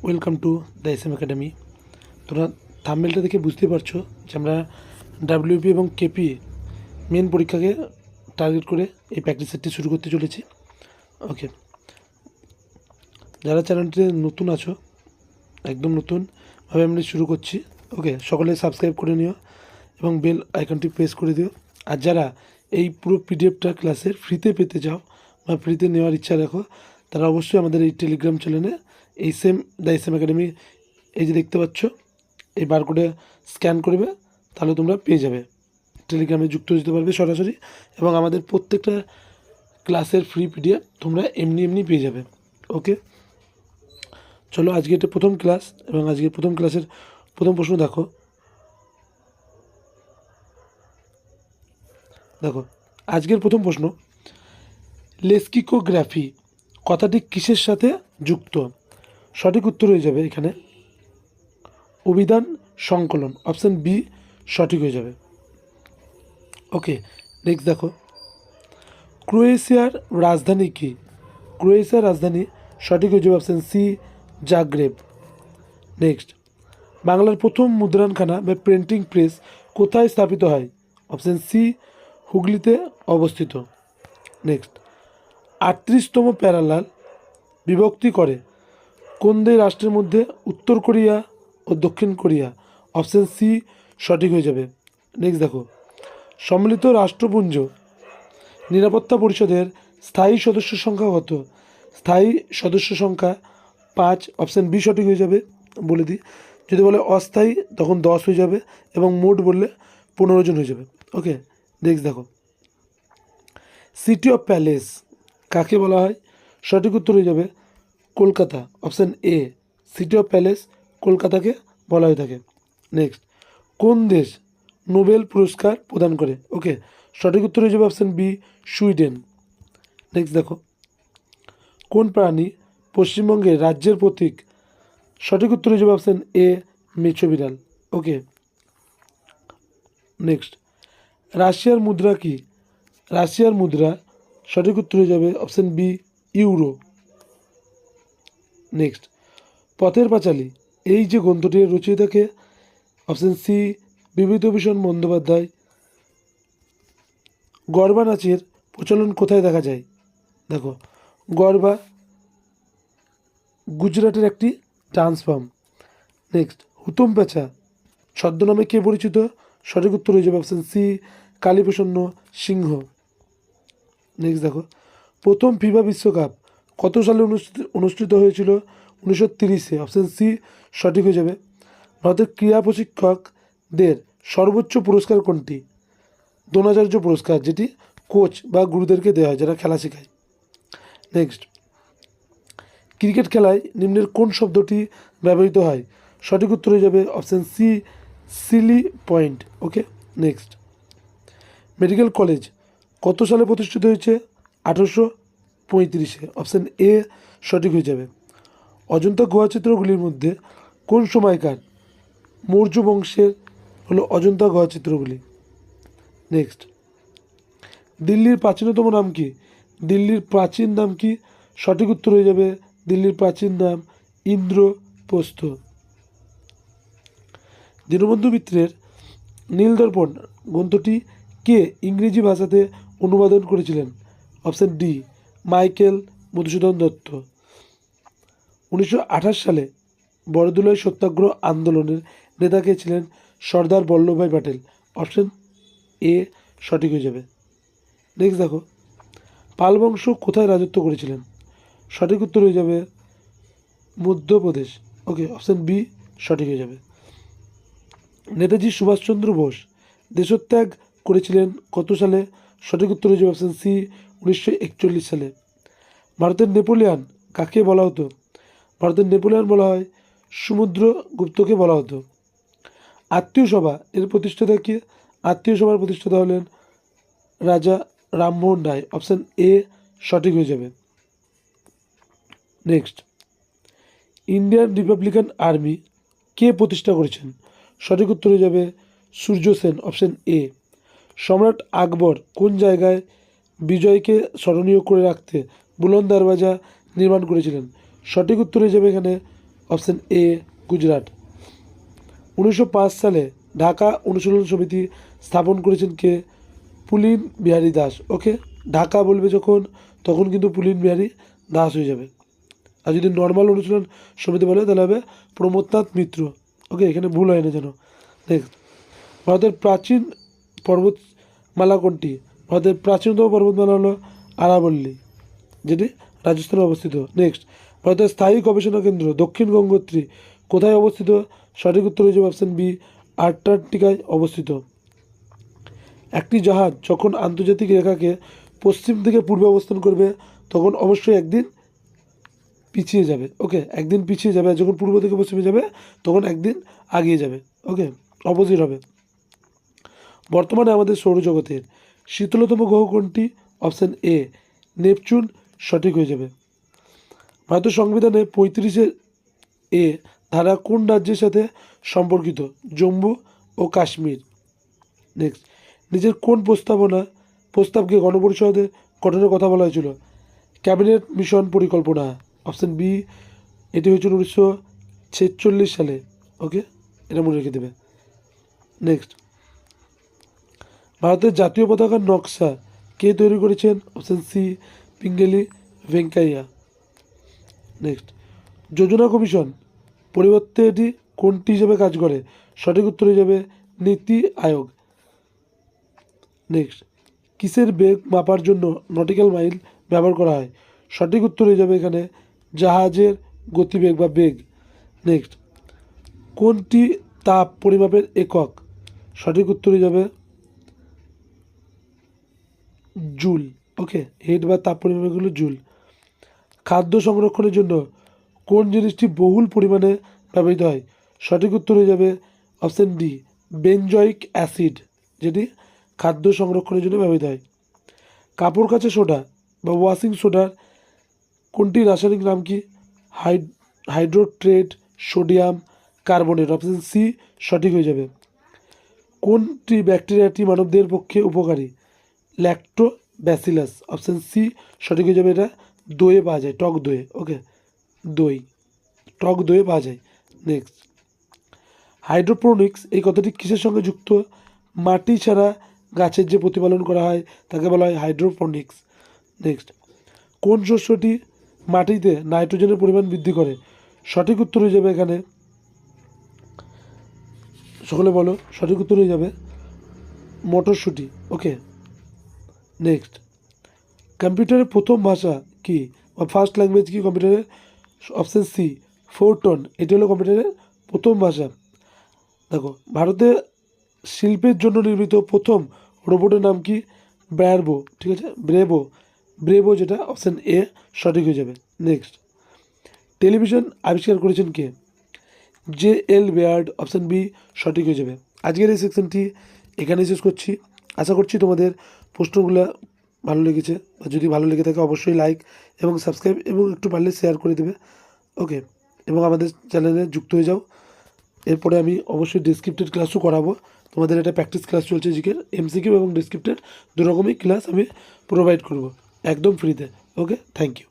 Welcome to the SM academy. তোমরা থাম্বনেলটা দেখে বুঝতে পারছো যে আমরা ডাব্লিউপি এবং কেপি মেন পরীক্ষাকে টার্গেট করে এই প্র্যাকটিস সেটটি শুরু করতে চলেছি। ওকে, যারা চ্যানেলটিতে নতুন আছো, একদম নতুনভাবে আমরা শুরু করছি। ওকে, সকলে সাবস্ক্রাইব করে নিও এবং বেল আইকনটি প্রেস করে দিও। আর যারা এই পুরো পিডিএফটা ক্লাসের ফ্রিতে পেতে চাও বা ফ্রিতে নেওয়ার ইচ্ছা রাখো, তারা অবশ্যই আমাদের এই টেলিগ্রাম চ্যানেলে দ্য এসএম একাডেমি, এই যে দেখতে পাচ্ছ এই বারকোডে স্ক্যান করবে, তাহলে তোমরা পেয়ে যাবে, টেলিগ্রামে যুক্ত হতে পারবে সরাসরি, এবং আমাদের প্রত্যেকটা ক্লাসের ফ্রি পিডিএফ তোমরা এমনি পেয়ে যাবে। ওকে, চলো আজকে এটা প্রথম ক্লাস, এবং আজকে প্রথম ক্লাসের প্রথম প্রশ্ন দেখো। আজকের প্রথম প্রশ্ন, লেক্সিকোগ্রাফি কথাটি কিসের সাথে যুক্ত? সঠিক উত্তর হয়ে যাবে এখানে অভিধান সংকলন, অপশান বি সঠিক হয়ে যাবে। ওকে, নেক্সট দেখো, ক্রোয়েশিয়ার রাজধানী কি? ক্রোয়েশিয়ার রাজধানী সঠিক হয়ে যাবে অপশান সি জাগ্রেব। নেক্সট, বাংলার প্রথম মুদ্রণখানা বা প্রিন্টিং প্রেস কোথায় স্থাপিত হয়? অপশান সি হুগলিতে অবস্থিত। নেক্সট, 38তম প্যারালাল বিভক্তি করে কোন দুই রাষ্ট্রের মধ্যে? উত্তর কোরিয়া ও দক্ষিণ কোরিয়া। অপশান সি সঠিক হয়ে যাবে। নেক্সট দেখো, সম্মিলিত রাষ্ট্রপুঞ্জ নিরাপত্তা পরিষদের স্থায়ী সদস্য সংখ্যা কত? স্থায়ী সদস্য সংখ্যা 5। অপশান বি সঠিক হয়ে যাবে। বলে দিই, যদি বলে অস্থায়ী তখন 10 হয়ে যাবে, এবং মোট বললে 15 জন হয়ে যাবে। ওকে, নেক্সট দেখো, সিটি অফ প্যালেস কাকে বলা হয়? সঠিক উত্তর হয়ে যাবে Kolkata. Option A, city of palace কলকাতাকে বলা হয়ে থাকে। নেক্সট, কোন দেশ নোবেল পুরস্কার প্রদান করে? ওকে, সঠিক উত্তর হয়ে যাবে অপশান বি সুইডেন। নেক্সট দেখো, কোন প্রাণী পশ্চিমবঙ্গের রাজ্যের প্রতীক? সঠিক উত্তর হয়ে যাবে অপশান এ মেছো বিড়াল। ওকে, নেক্সট, রাশিয়ার মুদ্রা কি? রাশিয়ার মুদ্রা সঠিক উত্তর হয়ে যাবে option B euro. Next, Pather Panchali এই যে গ্রন্থটি রচয়িতাকে? Option C Bibhutibhushan Bandyopadhyay. গরবা নাচের প্রচলন কোথায় দেখা যায়? দেখো, গরবা গুজরাটের একটি ডান্স ফর্ম। নেক্সট, হুতুম প্যাঁচা ছদ্মনামে কে পরিচিত? সঠিক উত্তর হয়ে যাবে option C Kaliprasanna Singha. Next দেখো, প্রথম ফিফা বিশ্বকাপ কত সালে অনুষ্ঠিত হয়েছিল? 1930-এ। অপশান সি সঠিক হয়ে যাবে। ভারতের ক্রীড়া প্রশিক্ষকদের সর্বোচ্চ পুরস্কার কোনটি? দ্রোণাচার্য পুরস্কার, যেটি কোচ বা গুরুদেরকে দেওয়া হয় যারা খেলা শেখায়। নেক্সট, ক্রিকেট খেলায় নিম্নের কোন শব্দটি ব্যবহৃত হয়? সঠিক উত্তর হয়ে যাবে অপশান সি সিলি পয়েন্ট। ওকে, নেক্সট, মেডিকেল কলেজ কত সালে প্রতিষ্ঠিত হয়েছে? 1835-এ। অপশান এ সঠিক হয়ে যাবে। অজন্তা গুহাচিত্রগুলির মধ্যে কোন সময়কার মৌর্য বংশের হলো অজন্তা গুহাচিত্রগুলি? নেক্সট, দিল্লির প্রাচীনতম নাম কি? দিল্লির প্রাচীন নাম কি? সঠিক উত্তর হয়ে যাবে দিল্লির প্রাচীন নাম ইন্দ্রপ্রস্থ। দীনবন্ধু মিত্রের নীলদর্পণ গ্রন্থটি কে ইংরেজি ভাষাতে অনুবাদন করেছিলেন? Option D Michael Madhusudan Dutta. 1928 সালে বড়দুলাই সত্যাগ্রহ আন্দোলনের নেতা কে ছিলেন? সর্দার বল্লভভাই প্যাটেল। অপশান এ সঠিক হয়ে যাবে। নেক্সট দেখো, পাল বংশ কোথায় রাজত্ব করেছিলেন? সঠিক উত্তর হয়ে যাবে মধ্যপ্রদেশ। ওকে, অপশান বি সঠিক হয়ে যাবে। নেতাজি সুভাষচন্দ্র বোস দেশত্যাগ করেছিলেন কত সালে? সঠিক উত্তর হয়ে যাবে অপশান সি 1941 সালে। ভারতের নেপোলিয়ান কাকে বলা হতো? ভারতের নেপোলিয়ান বলা হয় সমুদ্রগুপ্তকে বলা হতো। আত্মীয় সভা এর প্রতিষ্ঠাতা কে? আত্মীয় সভার প্রতিষ্ঠাতা হলেন রাজা রামমোহন রায়। অপশান এ সঠিক হয়ে যাবে। নেক্সট, ইন্ডিয়ান রিপাবলিকান আর্মি কে প্রতিষ্ঠা করেছেন? সঠিক উত্তর হয়ে যাবে সূর্য সেন। Option A. সম্রাট আকবর কোন জায়গায় বিজয়কে স্মরণীয় করে রাখতে বুলন্দ দরওয়াজা নির্মাণ করেছিলেন? সঠিক উত্তর হয়ে যাবে এখানে অপশান এ গুজরাট। 1905 সালে ঢাকা অনুশীলন সমিতি স্থাপন করেছেন কে? পুলিন বিহারী দাস। ওকে, ঢাকা বলবে যখন তখন কিন্তু পুলিন বিহারী দাস হয়ে যাবে। আর যদি নর্মাল অনুশীলন সমিতি বলে তাহলে হবে প্রমোদনাথ মিত্র। ওকে, এখানে ভুল হয় না যেন। নেক্সট, ভারতের প্রাচীন পর্বতমালা কোনটি? ভারতের প্রাচীনতম পর্বতমালা হলো আরাবল্লী, যেটি রাজস্থানে অবস্থিত। নেক্সট, ভারতের স্থায়ী গবেষণা কেন্দ্র দক্ষিণ গঙ্গোত্রী কোথায় অবস্থিত? সঠিক উত্তর হয়ে যাবে অপশান বি, আন্টার্কটিকায় অবস্থিত। একটি জাহাজ যখন আন্তর্জাতিক রেখাকে পশ্চিম থেকে পূর্বে অবস্থান করবে তখন অবশ্যই একদিন পিছিয়ে যাবে। ওকে, একদিন পিছিয়ে যাবে, আর যখন পূর্ব থেকে পশ্চিমে যাবে তখন একদিন আগিয়ে যাবে। ওকে, অপোজিট হবে। বর্তমানে আমাদের সৌরজগতের শীতলতম গ্রহ কোনটি? অপশান এ নেপচুন, সঠিক হয়ে যাবে। ভারতের সংবিধানে 35-এ ধারা কোন রাজ্যের সাথে সম্পর্কিত? জম্মু ও কাশ্মীর। নেক্সট, নিজের কোন প্রস্তাবকে গণপরিষদে গঠনের কথা বলা হয়েছিল? ক্যাবিনেট মিশন পরিকল্পনা। অপশান বি, এটি হয়েছিল 1946 সালে। ওকে, এটা মনে রেখে দেবে। নেক্সট, ভারতের জাতীয় পতাকার নকশা কে তৈরি করেছেন? Option C, Pingali Venkayya. Next, যোজনা কমিশন পরিবর্তে এটি কোনটি হিসেবে কাজ করে? সঠিক উত্তর হয়ে যাবে নীতি আয়োগ। নেক্সট, কিসের বেগ মাপার জন্য নটিক্যাল মাইল ব্যবহার করা হয়? সঠিক উত্তর হয়ে যাবে এখানে জাহাজের গতিবেগ বা বেগ। নেক্সট, কোনটি তাপ পরিমাপের একক? সঠিক উত্তর হয়ে যাবে জুল। ওকে, হেড বা তাপ পরিমাপক হলো জুল। খাদ্য সংরক্ষণের জন্য কোন জিনিসটি বহুল পরিমাণে ব্যবহৃত হয়? সঠিক উত্তর হয়ে যাবে অপশান ডি, বেনজয়িক অ্যাসিড, যেটি খাদ্য সংরক্ষণের জন্য ব্যবহৃত হয়। কাপড় কাচা সোডা বা ওয়াশিং সোডার কোনটি রাসায়নিক নাম কি? হাইড্রোট্রেট সোডিয়াম কার্বনেট। অপশান সি, সঠিক হয়ে যাবে। কোনটি ব্যাকটেরিয়াটি মানবদেহের পক্ষে উপকারী? ল্যাক্টোব্যাসিলাস। অপশান সি, সঠিক হয়ে যাবে। এটা দইয়ে পাওয়া যায়, টক দইয়ে। ওকে, দই, টক দইয়ে পাওয়া যায়। নেক্সট, হাইড্রোপোনিক্স এই কথাটি কিসের সঙ্গে যুক্ত? মাটি ছাড়া গাছের যে প্রতিপালন করা হয় তাকে বলা হয় হাইড্রোপোনিক্স। নেক্সট, কোন শস্যটি মাটিতে নাইট্রোজেনের পরিমাণ বৃদ্ধি করে? সঠিক উত্তর হয়ে যাবে এখানে, সকলে বলো, সঠিক উত্তর হয়ে যাবে মটরশুঁটি। ওকে, নেক্সট, কম্পিউটারের প্রথম ভাষা কি বা ফার্স্ট ল্যাঙ্গুয়েজ কি কম্পিউটারের? অপশান সি, ফোরটন, এটি হলো কম্পিউটারের প্রথম ভাষা। দেখো, ভারতে শিল্পের জন্য নির্মিত প্রথম রোবটের নাম কি? ব্রেভো। ঠিক আছে, ব্রেভো যেটা অপশান এ, সঠিক হয়ে যাবে। নেক্সট, টেলিভিশন আবিষ্কার করেছেন কে? জে.এল. বেয়ার্ড। অপশান বি, সঠিক হয়ে যাবে। আজকের এই সেকশনটি এখানেই শেষ করছি। আশা করছি তোমাদের প্রশ্নগুলো ভালো লেগেছে, বা যদি ভালো লেগে থাকে অবশ্যই লাইক এবং সাবস্ক্রাইব এবং একটু পারলে শেয়ার করে দেবে। ওকে, এবং আমাদের চ্যানেলে যুক্ত হয়ে যাও। এরপরে আমি অবশ্যই ডেসক্রিপ্টেড ক্লাসও করাবো। তোমাদের একটা প্র্যাকটিস ক্লাস চলছে জিকের, এমসিকিউ এবং ডেসক্রিপ্টেড দু রকমই ক্লাস আমি প্রোভাইড করব একদম ফ্রিতে। ওকে, থ্যাংক ইউ।